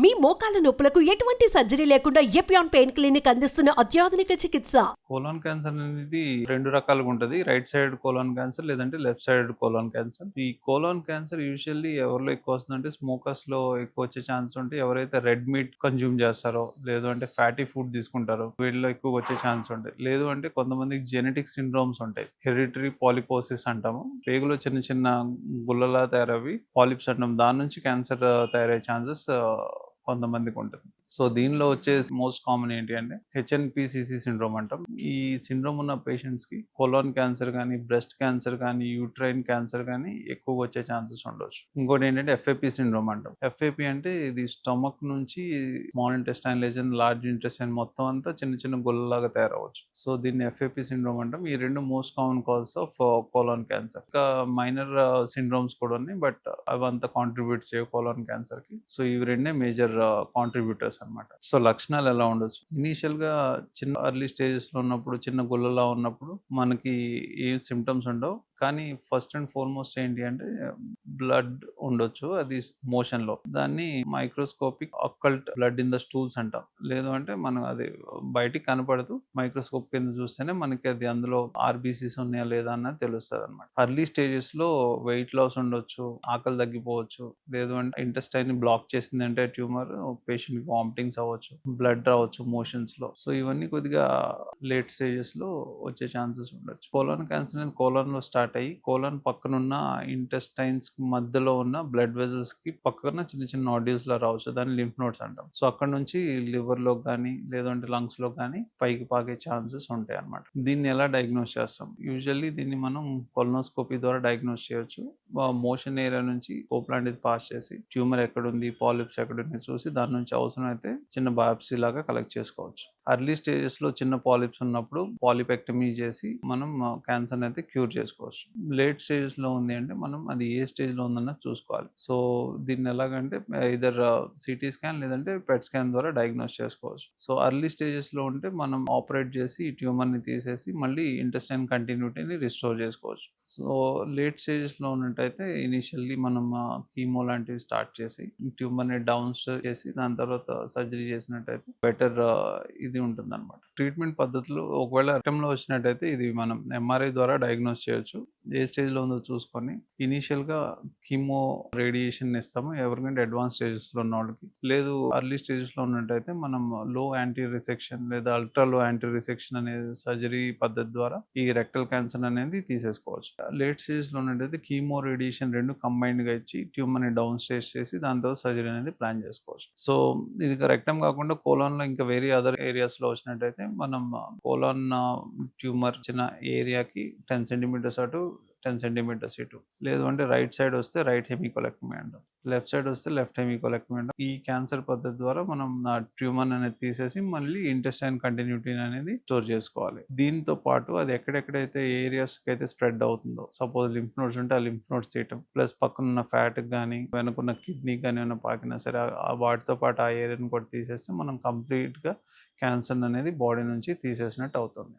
మీ మోకాల నొప్పులకు ఎటువంటి సర్జరీ లేకుండా ఎపియాన్ పెయిన్ క్లినిక్ అందిస్తున్న అత్యాధునిక చికిత్స. కోలాన్ క్యాన్సర్ అనేది రెండు రకాలుగా ఉంటుంది. రైట్ సైడ్ కోలాన్ క్యాన్సర్ లేదంటే లెఫ్ట్ సైడ్ కోలాన్ క్యాన్సర్. ఈ కోలాన్ క్యాన్సర్ యూజువల్లీ ఎవరిలో ఎక్కువ వస్తుందంటే స్మోకర్స్ లో ఎక్కువ వచ్చే ఛాన్స్ ఉంటే, ఎవరైతే రెడ్ మీట్ కన్జ్యూమ్ చేస్తారో లేదు అంటే ఫ్యాటీ ఫుడ్ తీసుకుంటారో వీళ్ళలో ఎక్కువ వచ్చే ఛాన్స్ ఉంటాయి. లేదు అంటే కొంతమందికి జెనెటిక్ సిండ్రోమ్స్ ఉంటాయి. హెరిడిటరీ పాలిపోసిస్ అంటాము. పేగులో చిన్న చిన్న గుల్లలా తయారవి పాలిప్స్ అంటాం. దాని నుంచి క్యాన్సర్ తయారయ్యే ఛాన్సెస్ కొంతమందికి ఉంటుంది. సో దీనిలో వచ్చే మోస్ట్ కామన్ ఏంటి అంటే హెచ్ఎన్పిసిసి సిండ్రోమ్ అంటాం. ఈ సిండ్రోమ్ ఉన్న పేషెంట్స్ కి కోలాన్ క్యాన్సర్ కానీ, బ్రెస్ట్ క్యాన్సర్ కానీ, యూట్రైన్ క్యాన్సర్ కానీ ఎక్కువగా వచ్చే ఛాన్సెస్ ఉండొచ్చు. ఇంకోటి ఏంటంటే ఎఫ్ఏపి సిండ్రోమ్ అంటాం. ఎఫ్ఏపి అంటే ఇది స్టమక్ నుంచి small intestine Legion, large intestine మొత్తం అంతా చిన్న చిన్న గుల్లలాగా తయారవచ్చు. సో దీన్ని ఎఫ్ఏపి సిండ్రోమ్ అంటాం. ఈ రెండు most common causes of colon cancer. ఇంకా మైనర్ సిండ్రోమ్స్ కూడా ఉన్నాయి, బట్ అవి అంతా కాంట్రిబ్యూట్ చేయవు కోలాన్ క్యాన్సర్ కి. సో ఇవి రెండే మేజర్ కాంట్రిబ్యూటర్స్ అన్నమాట. సో లక్షణాలు ఎలా ఉండొచ్చు? ఇనీషియల్ గా చిన్న ఎర్లీ స్టేజెస్ లో ఉన్నప్పుడు, చిన్న గుల్లలా ఉన్నప్పుడు మనకి ఏ సిమ్టమ్స్ ఉండవు. కానీ ఫస్ట్ అండ్ ఫార్మోస్ట్ ఏంటి అంటే బ్లడ్ ఉండొచ్చు, అది మోషన్ లో. దాన్ని microscopic occult blood in the stools అంటాం. లేదు అంటే మనం అది బయటికి కనపడదు, మైక్రోస్కోప్ కింద చూస్తేనే మనకి అది అందులో ఆర్బీసీస్ ఉన్నాయా లేదా అన్నది తెలుస్తుంది అనమాట. ఎర్లీ స్టేజెస్ లో వెయిట్ లాస్ ఉండొచ్చు, ఆకలి తగ్గిపోవచ్చు, లేదు అంటే ఇంటెస్టైన్ బ్లాక్ చేసింది అంటే ట్యూమర్, పేషెంట్ కి వామిటింగ్స్ అవ్వచ్చు, బ్లడ్ రావచ్చు మోషన్స్ లో. సో ఇవన్నీ కొద్దిగా లేట్ స్టేజెస్ లో వచ్చే ఛాన్సెస్ ఉండొచ్చు. కోలాన్ క్యాన్సర్ అనేది కోలాన్ లో స్టార్ట్ అయ్యి కోలాన్ పక్కనున్న ఇంటెస్టైన్స్ మధ్యలో ఉన్న బ్లడ్ వెజల్స్ కి పక్కన చిన్న చిన్న నాడ్యూల్స్ లా రావచ్చు. దాన్ని లింఫ్ నోడ్స్ అంటాం. సో అక్కడ నుంచి లివర్ లో కానీ లేదంటే లంగ్స్ లో కానీ పైకి పాకే ఛాన్సెస్ ఉంటాయి అన్నమాట. దీన్ని ఎలా డయాగ్నోస్ చేస్తాం? యూజువల్లీ దీన్ని మనం కొలనోస్కోపీ ద్వారా డయాగ్నోస్ చేయొచ్చు. మోషన్ ఏరియా నుంచి స్కోప్ లాంటిది పాస్ చేసి ట్యూమర్ ఎక్కడుంది, పాలిప్స్ ఎక్కడుంది చూసి దాని నుంచి అవసరం అయితే చిన్న బయాప్సీ లాగా కలెక్ట్ చేసుకోవచ్చు. ఎర్లీ స్టేజెస్ లో చిన్న పాలిప్స్ ఉన్నప్పుడు పాలిపెక్టమీ చేసి మనం క్యాన్సర్ అయితే క్యూర్ చేసుకోవచ్చు. లేట్ స్టేజెస్ లో ఉంది అంటే మనం అది ఏ స్టేజ్ లో ఉందన్నది చూసుకోవాలి. సో దీన్ని ఎలాగంటే ఇదర్ సిటీ స్కాన్ లేదంటే పెట్ స్కాన్ ద్వారా డయాగ్నోస్ చేసుకోవచ్చు. సో ఎర్లీ స్టేజెస్ లో ఉంటే మనం ఆపరేట్ చేసి ఈ ట్యూమర్ ని తీసేసి మళ్ళీ ఇంటెస్టైన్ కంటిన్యూటీని రిస్టోర్ చేసుకోవచ్చు. సో లేట్ స్టేజెస్ లో ఉన్నట్టయితే ఇనిషియల్లీ మనం కీమో లాంటివి స్టార్ట్ చేసి ట్యూమర్ ని డౌన్ చేసి దాని తర్వాత సర్జరీ చేసినట్టయితే బెటర్ ఇది ఉంటుంది అనమాట. ట్రీట్మెంట్ పద్ధతులు ఒకవేళ రక్తంలో వచ్చినట్టయితే ఇది మనం ఎంఆర్ఐ ద్వారా డయాగ్నోస్ చేయొచ్చు. ఏ స్టేజ్ లో ఉందో చూసుకొని ఇనీషియల్ గా కీమో రేడియేషన్ ఇస్తాము ఎవరికంటే అడ్వాన్స్ స్టేజెస్ లో ఉన్న వాళ్ళకి. లేదు ఎర్లీ స్టేజెస్ లో ఉన్నట్టయితే మనం లో యాంటీ రిసెక్షన్ లేదా అల్ట్రా లో యాంటీ రిసెక్షన్ అనే సర్జరీ పద్ధతి ద్వారా ఈ రెక్టల్ క్యాన్సర్ అనేది తీసేసుకోవచ్చు. లేట్ స్టేజెస్ లో ఉన్నట్టయితే కీమో రేడియేషన్ రెండు కంబైన్డ్ గా ఇచ్చి ట్యూమర్ ని డౌన్ స్టేజ్ చేసి దాని తర్వాత సర్జరీ అనేది ప్లాన్ చేసుకోవచ్చు. సో ఇది రెక్టమ్ కాకుండా కోలాన్ లో ఇంకా వేరే అదర్ ఏరియాస్ లో వచ్చినట్టయితే మనం కోలాన్ ట్యూమర్ చిన్న ఏరియాకి 10 సెంటీమీటర్స్ అటు 10 సెంటీమీటర్స్ ఇటు, లేదు అంటే రైట్ సైడ్ వస్తే రైట్ హెమికోలెక్టమీ అంటాం, లెఫ్ట్ సైడ్ వస్తే లెఫ్ట్ హెమికోలెక్టమీ అంటాం. ఈ క్యాన్సర్ పద్ధతి ద్వారా మనం ట్యూమర్ అనేది తీసేసి మళ్ళీ ఇంటెస్టైన్ కంటిన్యూటీ అనేది స్టోర్ చేసుకోవాలి. దీంతో పాటు అది ఎక్కడెక్కడైతే ఏరియాస్ కి అయితే స్ప్రెడ్ అవుతుందో, సపోజ్ లింఫ్ నోడ్స్ ఉంటే ఆ లింఫ్ నోడ్స్ తీయటం, ప్లస్ పక్కనున్న ఫ్యాట్ కానీ వెనుకున్న కిడ్నీ కానీ ఏమైనా పాకినా సరే వాటితో పాటు ఆ ఏరియాని కూడా తీసేస్తే మనం కంప్లీట్ గా క్యాన్సర్ అనేది బాడీ నుంచి తీసేసినట్టు అవుతుంది.